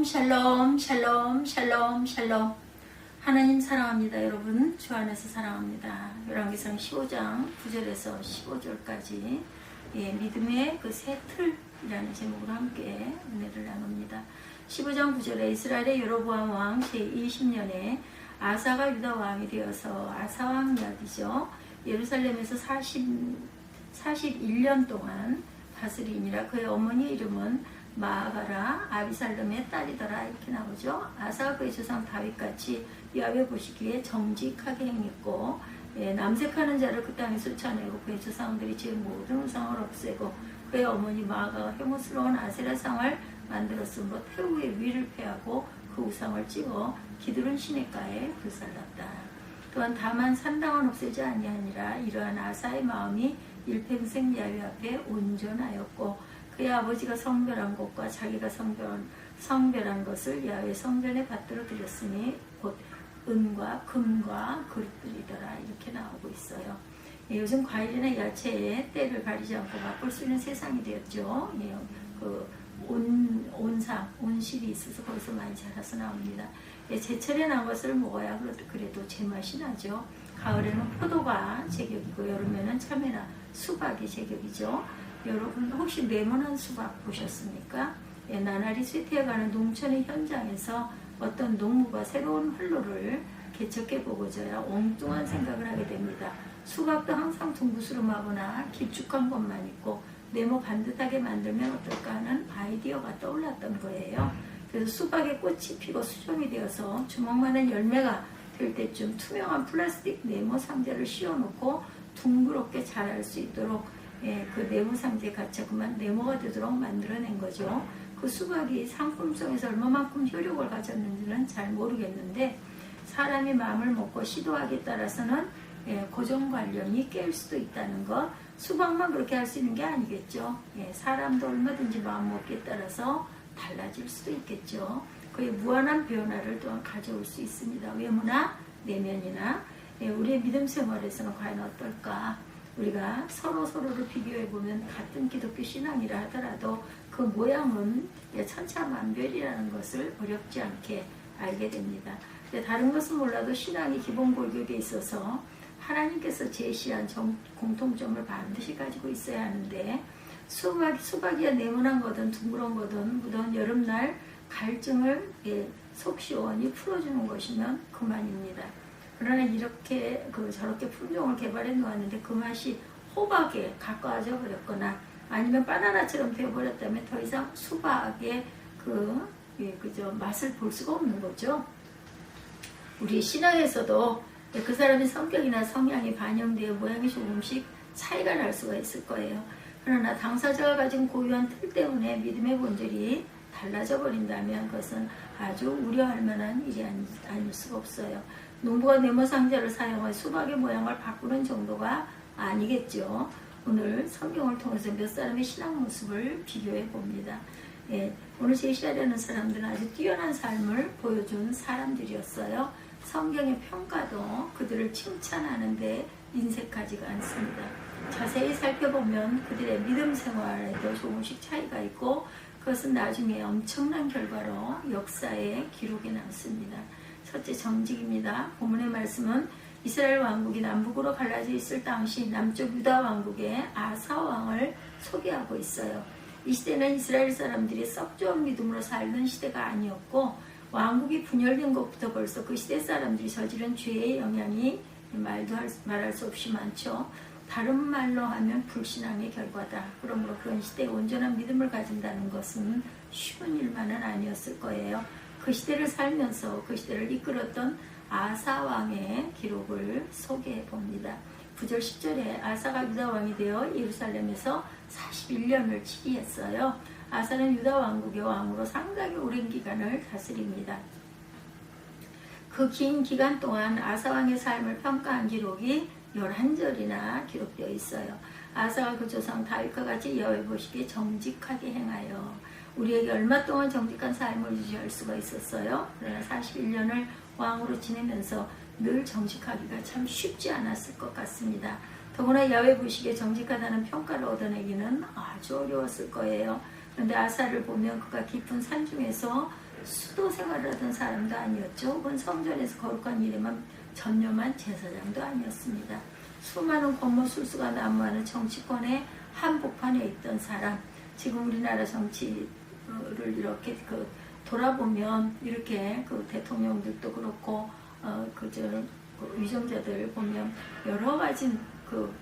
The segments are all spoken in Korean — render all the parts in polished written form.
샬롬 샬롬 샬롬 샬롬. 하나님 사랑합니다. 여러분 주 안에서 사랑합니다. 열왕기상 15장 9절에서 15절까지 믿음의 그 새 틀이라는 제목으로 함께 은혜를 나눕니다. 15장 9절에 이스라엘의 여로보암 왕 제20년에 아사가 유다 왕이 되어서 아사왕 이야기죠. 예루살렘에서 41년 동안 다스리니라. 그의 어머니 이름은 마아가라 아비살롬의 딸이더라. 이렇게 나오죠. 아사가 그의 조상 다윗같이 여호와 보시기에 정직하게 행했고 남색하는 자를 그 땅에서 쫓아내고 그의 조상들이 지은 모든 우상을 없애고 그의 어머니 마아가가 혐오스러운 아세라상을 만들었으므로 태우의 위를 패하고 그 우상을 찍어 기드론 시냇가에 불살랐다. 또한 다만 산당은 없애지 아니하니라. 이러한 아사의 마음이 일평생 야훼 앞에 온전하였고 그의 아버지가 성별한 것과 자기가 성별한 것을 야훼 성전에 받들어 드렸으니 곧 은과 금과 그릇들이더라. 이렇게 나오고 있어요. 요즘 과일이나 야채에 때를 가리지 않고 맛볼 수 있는 세상이 되었죠. 온실이 있어서 거기서 많이 자라서 나옵니다. 제철에 난 것을 먹어야 그래도 제맛이 나죠. 가을에는 포도가 제격이고 여름에는 참외나 수박이 제격이죠. 여러분 혹시 네모난 수박 보셨습니까? 나날이 쇠퇴해가는 농촌의 현장에서 어떤 농부가 새로운 활로를 개척해보고자 엉뚱한 생각을 하게 됩니다. 수박도 항상 둥그스름하거나 길쭉한 것만 있고 네모 반듯하게 만들면 어떨까 하는 아이디어가 떠올랐던 거예요. 그래서 수박에 꽃이 피고 수종이 되어서 주먹만한 열매가 될 때쯤 투명한 플라스틱 네모 상자를 씌워놓고 둥그렇게 자랄 수 있도록 그 네모 상자에 갇혀 그만 네모가 되도록 만들어낸 거죠. 그 수박이 상품성에서 얼마만큼 효력을 가졌는지는 잘 모르겠는데 사람이 마음을 먹고 시도하기에 따라서는 고정 관련이 깰 수도 있다는 것. 수박만 그렇게 할 수 있는 게 아니겠죠. 사람도 얼마든지 마음 먹기에 따라서 달라질 수도 있겠죠. 그의 무한한 변화를 또한 가져올 수 있습니다. 외모나 내면이나 우리의 믿음 생활에서는 과연 어떨까? 우리가 서로를 비교해보면 같은 기독교 신앙이라 하더라도 그 모양은 천차만별이라는 것을 어렵지 않게 알게 됩니다. 다른 것은 몰라도 신앙이 기본 골격에 있어서 하나님께서 제시한 공통점을 반드시 가지고 있어야 하는데 수박이야 네모난 거든 둥그런 거든 무더운 여름날 갈증을 속 시원히 풀어주는 것이면 그만입니다. 그러나 이렇게 저렇게 품종을 개발해 놓았는데 그 맛이 호박에 가까워져 버렸거나 아니면 바나나처럼 되어버렸다면 더 이상 수박의 맛을 볼 수가 없는 거죠. 우리 신앙에서도 그 사람의 성격이나 성향이 반영되어 모양이 조금씩 차이가 날 수가 있을 거예요. 그러나 당사자가 가진 고유한 틀 때문에 믿음의 본질이 달라져 버린다면 그것은 아주 우려할 만한 일이 아닐 수가 없어요. 농부가 네모 상자를 사용해 수박의 모양을 바꾸는 정도가 아니겠죠. 오늘 성경을 통해서 몇 사람의 신앙 모습을 비교해 봅니다. 오늘 제시하려는 사람들은 아주 뛰어난 삶을 보여준 사람들이었어요. 성경의 평가도 그들을 칭찬하는데 인색하지가 않습니다. 자세히 살펴보면 그들의 믿음 생활에도 조금씩 차이가 있고 그것은 나중에 엄청난 결과로 역사의 기록에 남습니다. 첫째, 정직입니다. 본문의 말씀은 이스라엘 왕국이 남북으로 갈라져 있을 당시 남쪽 유다 왕국의 아사 왕을 소개하고 있어요. 이 시대는 이스라엘 사람들이 썩 좋은 믿음으로 살던 시대가 아니었고 왕국이 분열된 것부터 벌써 그 시대 사람들이 저지른 죄의 영향이 말할 수 없이 많죠. 다른 말로 하면 불신앙의 결과다. 그러므로 그런 시대에 온전한 믿음을 가진다는 것은 쉬운 일만은 아니었을 거예요. 그 시대를 살면서 그 시대를 이끌었던 아사 왕의 기록을 소개해 봅니다. 9절 10절에 아사가 유다 왕이 되어 예루살렘에서 41년을 치리했어요. 아사는 유다 왕국의 왕으로 상당히 오랜 기간을 다스립니다. 그 긴 기간 동안 아사 왕의 삶을 평가한 기록이 11절이나 기록되어 있어요. 아사가 그 조상 다윗과 같이 여호와 보시기에 정직하게 행하여. 우리에게 얼마 동안 정직한 삶을 유지할 수가 있었어요? 그러나 41년을 왕으로 지내면서 늘 정직하기가 참 쉽지 않았을 것 같습니다. 더구나 여호와 보시기에 정직하다는 평가를 얻어내기는 아주 어려웠을 거예요. 그런데 아사를 보면 그가 깊은 산 중에서 수도 생활을 하던 사람도 아니었죠. 혹은 성전에서 거룩한 일에만 전념한 제사장도 아니었습니다. 수많은 권모술수가 난무하는 정치권의 한복판에 있던 사람, 지금 우리나라 정치를 이렇게 돌아보면 이렇게 대통령들도 그렇고 위정자들 보면 여러 가지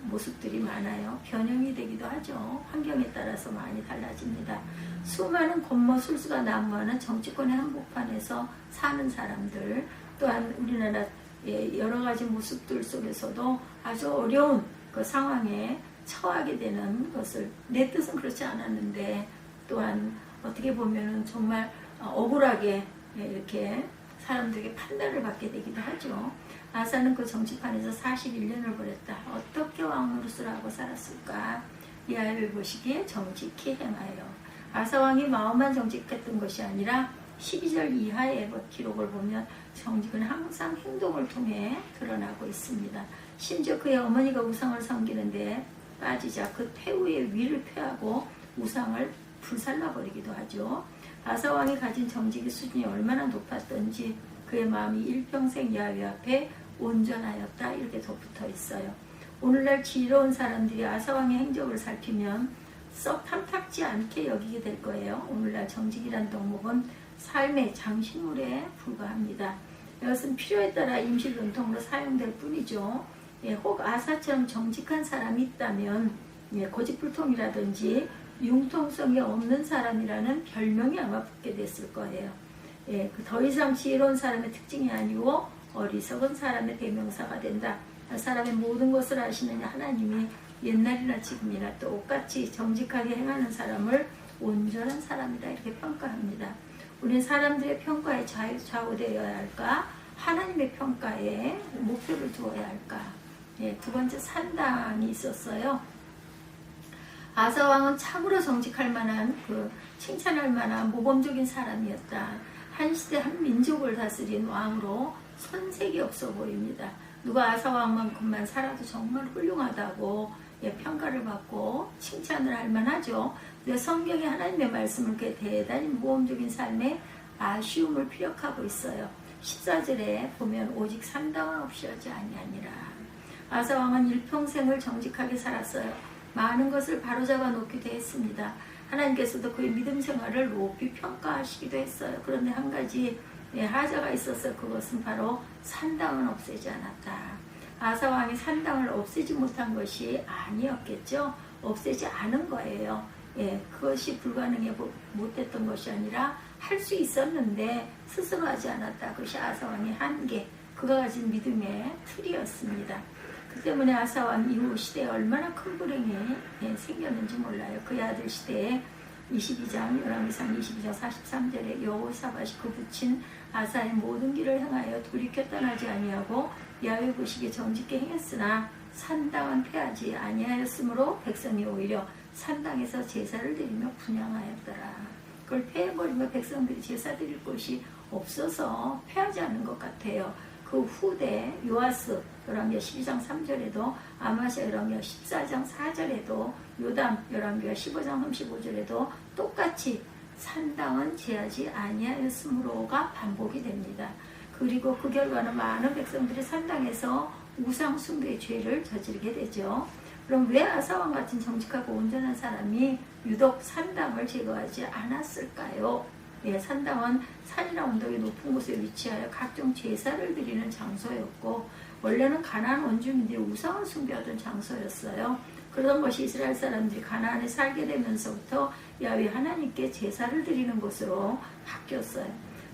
모습들이 많아요. 변형이 되기도 하죠. 환경에 따라서 많이 달라집니다. 수많은 권모술수가 난무하는 정치권의 한복판에서 사는 사람들, 또한 우리나라의 여러 가지 모습들 속에서도 아주 어려운 상황에 처하게 되는 것을, 내 뜻은 그렇지 않았는데 또한 어떻게 보면은 정말 억울하게 이렇게 사람들에게 판단을 받게 되기도 하죠. 아사는 그 정치판에서 41년을 보냈다. 어떻게 왕노릇을 하고 살았을까? 이 아이를 보시기에 정직히 행하여. 아사왕이 마음만 정직했던 것이 아니라 12절 이하의 기록을 보면 정직은 항상 행동을 통해 드러나고 있습니다. 심지어 그의 어머니가 우상을 섬기는데 빠지자 그 태우의 위를 폐하고 우상을 불살라버리기도 하죠. 아사왕이 가진 정직의 수준이 얼마나 높았던지 그의 마음이 일평생 야훼 앞에 온전하였다, 이렇게 덧붙어 있어요. 오늘날 지혜로운 사람들이 아사왕의 행적을 살피면 썩 탐탁지 않게 여기게 될 거예요. 오늘날 정직이란 덕목은 삶의 장식물에 불과합니다. 이것은 필요에 따라 임시 논통으로 사용될 뿐이죠. 혹 아사처럼 정직한 사람이 있다면 고집불통이라든지 융통성이 없는 사람이라는 별명이 아마 붙게 됐을 거예요. 더 이상 지혜로운 사람의 특징이 아니고 어리석은 사람의 대명사가 된다. 사람의 모든 것을 아시는 하나님이 옛날이나 지금이나 똑같이 정직하게 행하는 사람을 온전한 사람이다, 이렇게 평가합니다. 우리는 사람들의 평가에 좌우되어야 할까? 하나님의 평가에 목표를 두어야 할까? 두 번째, 산당이 있었어요. 아사왕은 참으로 정직할 만한, 칭찬할 만한 모범적인 사람이었다. 한 시대 한 민족을 다스린 왕으로 손색이 없어 보입니다. 누가 아사왕만큼만 살아도 정말 훌륭하다고 평가를 받고 칭찬을 할 만하죠. 근데 성경이 하나님의 말씀을 이렇게 대단히 모범적인 삶에 아쉬움을 피력하고 있어요. 14절에 보면 오직 산당은 없이 하지 아니하니라. 아사왕은 일평생을 정직하게 살았어요. 많은 것을 바로잡아 놓기도 했습니다. 하나님께서도 그의 믿음 생활을 높이 평가하시기도 했어요. 그런데 한 가지 하자가 있었어요. 그것은 바로 산당은 없애지 않았다. 아사왕이 산당을 없애지 못한 것이 아니었겠죠. 없애지 않은 거예요. 그것이 불가능해 못했던 것이 아니라 할 수 있었는데 스스로 하지 않았다. 그것이 아사왕의 한계, 그가 가진 믿음의 틀이었습니다. 그 때문에 아사왕 이후 시대에 얼마나 큰 불행이 생겼는지 몰라요. 그의 아들 시대에 22장, 열왕기상 22장 43절에 여호사밧이 그 붙인 아사의 모든 길을 행하여 돌이켜 떠나지 아니하고 야훼 보시기에 정직히 행했으나 산당은 폐하지 아니하였으므로 백성이 오히려 산당에서 제사를 드리며 분향하였더라. 그걸 폐해버리면 백성들이 제사 드릴 곳이 없어서 폐하지 않는 것 같아요. 그 후대 요아스 열왕기하 12장 3절에도 아마시아 열왕기하 14장 4절에도 요담 열왕기하 15장 35절에도 똑같이 산당은 제하지 아니하였으므로가 반복이 됩니다. 그리고 그 결과는 많은 백성들이 산당에서 우상 숭배의 죄를 저지르게 되죠. 그럼 왜 아사왕 같은 정직하고 온전한 사람이 유독 산당을 제거하지 않았을까요? 산당은 산이나 언덕이 높은 곳에 위치하여 각종 제사를 드리는 장소였고 원래는 가나안 원주민들이 우상을 숭배하던 장소였어요. 그러던 것이 이스라엘 사람들이 가나안에 살게 되면서부터 야훼 하나님께 제사를 드리는 곳으로 바뀌었어요.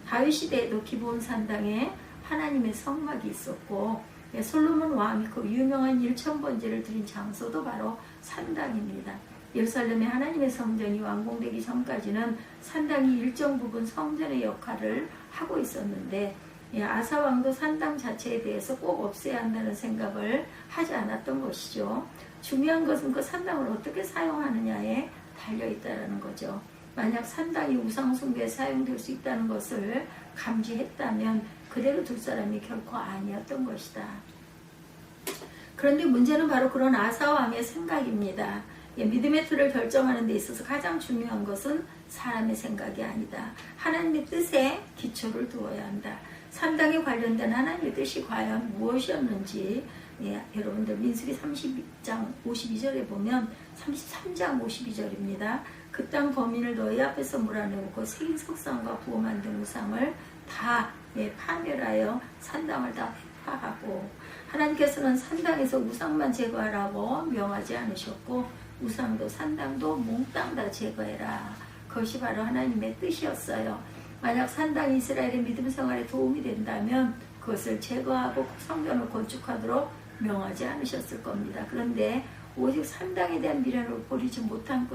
다윗 시대에도 기브온 산당에 하나님의 성막이 있었고 솔로몬 왕이 그 유명한 일천번제를 드린 장소도 바로 산당입니다. 예루살렘의 하나님의 성전이 완공되기 전까지는 산당이 일정 부분 성전의 역할을 하고 있었는데 아사왕도 산당 자체에 대해서 꼭 없애야 한다는 생각을 하지 않았던 것이죠. 중요한 것은 그 산당을 어떻게 사용하느냐에 달려있다는 거죠. 만약 산당이 우상숭배에 사용될 수 있다는 것을 감지했다면 그대로 둘 사람이 결코 아니었던 것이다. 그런데 문제는 바로 그런 아사왕의 생각입니다. 믿음의 틀을 결정하는 데 있어서 가장 중요한 것은 사람의 생각이 아니다. 하나님의 뜻에 기초를 두어야 한다. 산당에 관련된 하나님의 뜻이 과연 무엇이었는지 여러분들 민수기 32장 52절에 보면 33장 52절입니다. 그 땅 범인을 너희 앞에서 몰아내고 새긴 석상과 부어 만든 우상을 다 파멸하여 산당을 다 회파하고, 하나님께서는 산당에서 우상만 제거하라고 명하지 않으셨고 우상도 산당도 몽땅 다 제거해라. 그것이 바로 하나님의 뜻이었어요. 만약 산당이 이스라엘의 믿음 생활에 도움이 된다면 그것을 제거하고 성전을 건축하도록 명하지 않으셨을 겁니다. 그런데 오직 산당에 대한 미련을 버리지 못한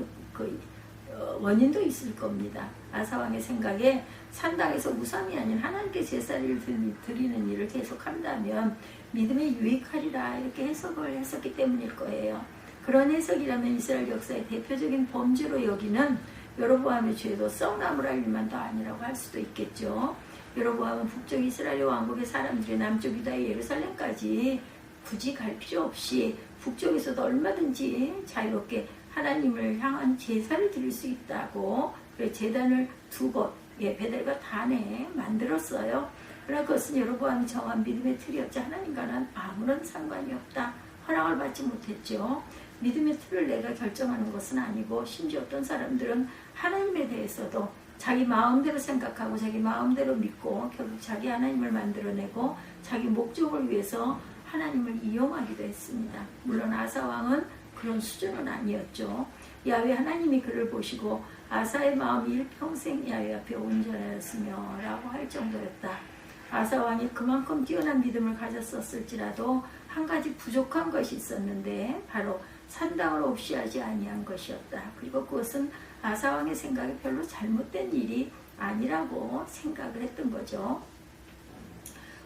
원인도 있을 겁니다. 아사왕의 생각에 산당에서 우상이 아닌 하나님께 제사를 드리는 일을 계속한다면 믿음에 유익하리라 이렇게 해석을 했었기 때문일 거예요. 그런 해석이라면 이스라엘 역사의 대표적인 범죄로 여기는 여로보암의 죄도 썩나무랄 일만도 아니라고 할 수도 있겠죠. 여로보암은 북쪽 이스라엘 왕국의 사람들이 남쪽 유다의 예루살렘까지 굳이 갈 필요 없이 북쪽에서도 얼마든지 자유롭게 하나님을 향한 제사를 드릴 수 있다고 제단을 두 곳, 베델과 단에 만들었어요. 그러나 그것은 여로보암이 정한 믿음의 틀이었지 하나님과는 아무런 상관이 없다. 허락을 받지 못했죠. 믿음의 틀을 내가 결정하는 것은 아니고, 심지어 어떤 사람들은 하나님에 대해서도 자기 마음대로 생각하고 자기 마음대로 믿고 결국 자기 하나님을 만들어내고 자기 목적을 위해서 하나님을 이용하기도 했습니다. 물론 아사왕은 그런 수준은 아니었죠. 야훼 하나님이 그를 보시고 아사의 마음이 일평생 야훼 앞에 온전하였으며 라고 할 정도였다. 아사왕이 그만큼 뛰어난 믿음을 가졌었을지라도 한 가지 부족한 것이 있었는데 바로 산당을 없이 하지 아니한 것이었다. 그리고 그것은 아사왕의 생각이 별로 잘못된 일이 아니라고 생각을 했던 거죠.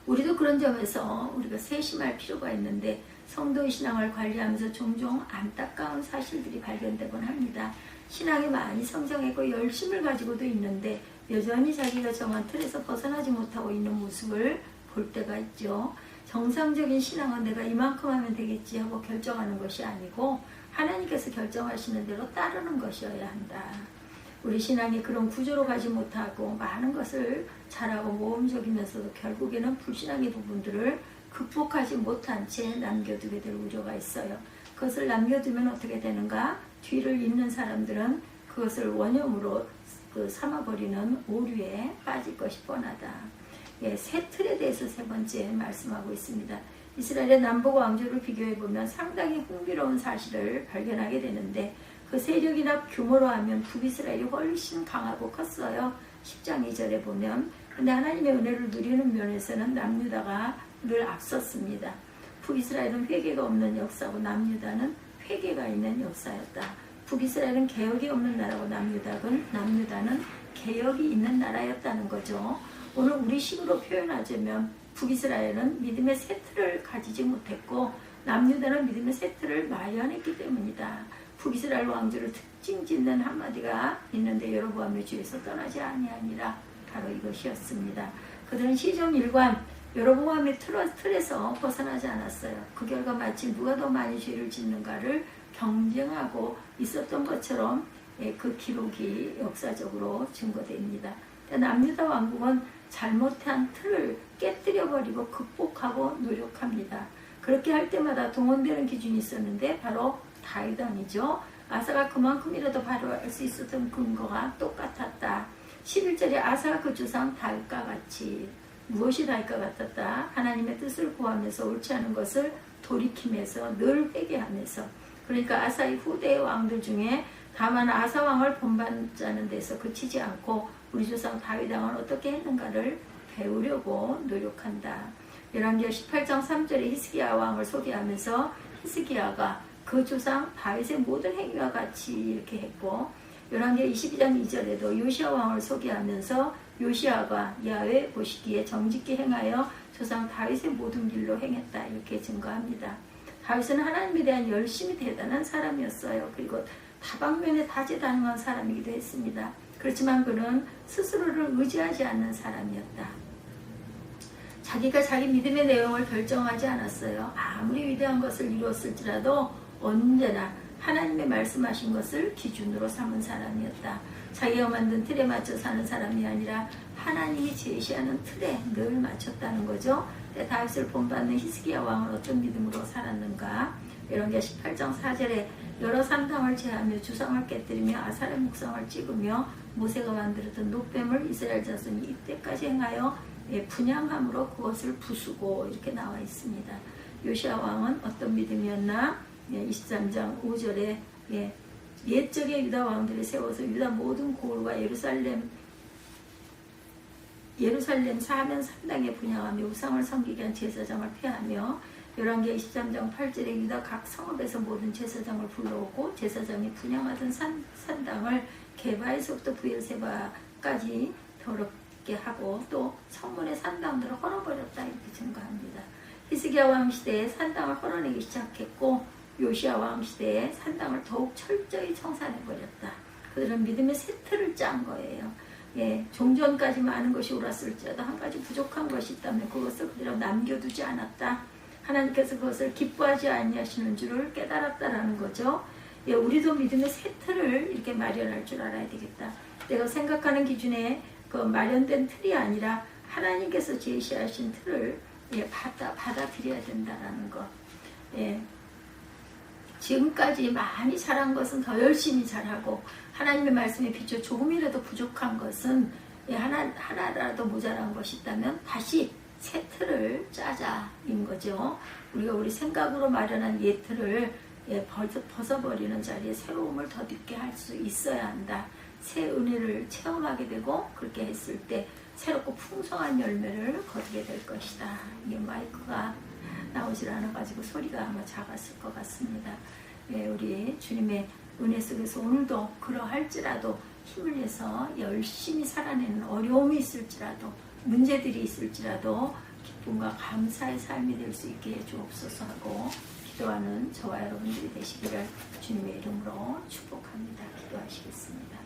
우리도 그런 점에서 우리가 세심할 필요가 있는데 성도의 신앙을 관리하면서 종종 안타까운 사실들이 발견되곤 합니다. 신앙이 많이 성장했고 열심을 가지고도 있는데 여전히 자기가 정한 틀에서 벗어나지 못하고 있는 모습을 볼 때가 있죠. 정상적인 신앙은 내가 이만큼 하면 되겠지 하고 결정하는 것이 아니고 하나님께서 결정하시는 대로 따르는 것이어야 한다. 우리 신앙이 그런 구조로 가지 못하고 많은 것을 잘하고 모험적이면서도 결국에는 불신앙의 부분들을 극복하지 못한 채 남겨두게 될 우려가 있어요. 그것을 남겨두면 어떻게 되는가? 뒤를 잇는 사람들은 그것을 원형으로 삼아버리는 오류에 빠질 것이 뻔하다. 새 틀에 대해서 세 번째 말씀하고 있습니다. 이스라엘의 남북 왕조를 비교해보면 상당히 흥미로운 사실을 발견하게 되는데 그 세력이나 규모로 하면 북이스라엘이 훨씬 강하고 컸어요. 10장 2절에 보면. 근데 하나님의 은혜를 누리는 면에서는 남유다가 늘 앞섰습니다. 북이스라엘은 회개가 없는 역사고 남유다는 회개가 있는 역사였다. 북이스라엘은 개혁이 없는 나라고 남유다는 개혁이 있는 나라였다는 거죠. 오늘 우리 식으로 표현하자면 북이스라엘은 믿음의 새 틀을 가지지 못했고 남유다는 믿음의 새 틀을 마련했기 때문이다. 북이스라엘 왕조를 특징 짓는 한마디가 있는데 여로보암의 죄에서 떠나지 아니하니라. 바로 이것이었습니다. 그들은 시종일관 여로보암의 틀에서 벗어나지 않았어요. 그 결과 마치 누가 더 많이 죄를 짓는가를 경쟁하고 있었던 것처럼 그 기록이 역사적으로 증거됩니다. 남유다 왕국은 잘못한 틀을 깨뜨려버리고 극복하고 노력합니다. 그렇게 할 때마다 동원되는 기준이 있었는데 바로 다윗 왕이죠. 아사가 그만큼이라도 발휘할 수 있었던 근거가 똑같았다. 11절에 아사가 그 조상 다윗과 같이, 무엇이 다윗과 같았다? 하나님의 뜻을 구하면서 옳지 않은 것을 돌이키면서 늘 회개하면서. 그러니까 아사의 후대의 왕들 중에 다만 아사 왕을 본받자는 데서 그치지 않고 우리 조상 다윗 왕은 어떻게 했는가를 배우려고 노력한다. 열왕기하 18장 3절에 히스기야 왕을 소개하면서 히스기야가 그 조상 다윗의 모든 행위와 같이 이렇게 했고, 열왕기하 22장 2절에도 요시야 왕을 소개하면서 요시야가 야훼 보시기에 정직히 행하여 조상 다윗의 모든 길로 행했다 이렇게 증거합니다. 다윗은 하나님에 대한 열심이 대단한 사람이었어요. 그리고 다방면에 다재다능한 사람이기도 했습니다. 그렇지만 그는 스스로를 의지하지 않는 사람이었다. 자기가 자기 믿음의 내용을 결정하지 않았어요. 아무리 위대한 것을 이루었을지라도 언제나 하나님의 말씀하신 것을 기준으로 삼은 사람이었다. 자기가 만든 틀에 맞춰 사는 사람이 아니라 하나님이 제시하는 틀에 늘 맞췄다는 거죠. 다윗을 본받는 히스기야 왕은 어떤 믿음으로 살았는가? 열왕기하 18장 4절에 여러 산당을 제하며 주상을 깨뜨리며 아사렛 목상을 찍으며 모세가 만들었던 노뱀을 이스라엘 자손이 이때까지 행하여 분향함으로 그것을 부수고 이렇게 나와 있습니다. 요시야 왕은 어떤 믿음이었나? 23장 5절에 옛적의 유다 왕들이 세워서 유다 모든 고을과 예루살렘 사면 산당에 분향하며 우상을 섬기게 한 제사장을 폐하며 열왕기하 23장 8절에 유다 각 성읍에서 모든 제사장을 불러오고 제사장이 분향하던 산당을 게바에서부터 브엘세바까지 더럽게 하고 또 성문의 산당들을 헐어버렸다 이렇게 증거합니다. 히스기야 왕 시대에 산당을 헐어내기 시작했고 요시야 왕 시대에 산당을 더욱 철저히 청산해버렸다. 그들은 믿음의 세트를 짠 거예요. 종전까지 많은 것이 옳았을지라도 한 가지 부족한 것이 있다면 그것을 그대로 남겨두지 않았다. 하나님께서 그것을 기뻐하지 아니하시는 줄을 깨달았다라는 거죠. 우리도 믿음의 세트를 이렇게 마련할 줄 알아야 되겠다. 내가 생각하는 기준에 그 마련된 틀이 아니라 하나님께서 제시하신 틀을 받아들여야 된다라는 것. 지금까지 많이 잘한 것은 더 열심히 잘하고 하나님의 말씀에 비춰 조금이라도 부족한 것은 하나라도 모자란 것이 있다면 다시 새 틀을 짜자인 거죠. 우리가 우리 생각으로 마련한 옛 틀을 벗어버리는 자리에 새로움을 더듬게 할 수 있어야 한다. 새 은혜를 체험하게 되고 그렇게 했을 때 새롭고 풍성한 열매를 거두게 될 것이다. 이게 마이크가 나오질 않아가지고 소리가 아마 작았을 것 같습니다. 우리 주님의 은혜 속에서 오늘도 그러할지라도 힘을 내서 열심히 살아내는 어려움이 있을지라도 문제들이 있을지라도 기쁨과 감사의 삶이 될 수 있게 주옵소서 하고 기도하는 저와 여러분들이 되시기를 주님의 이름으로 축복합니다. 기도하시겠습니다.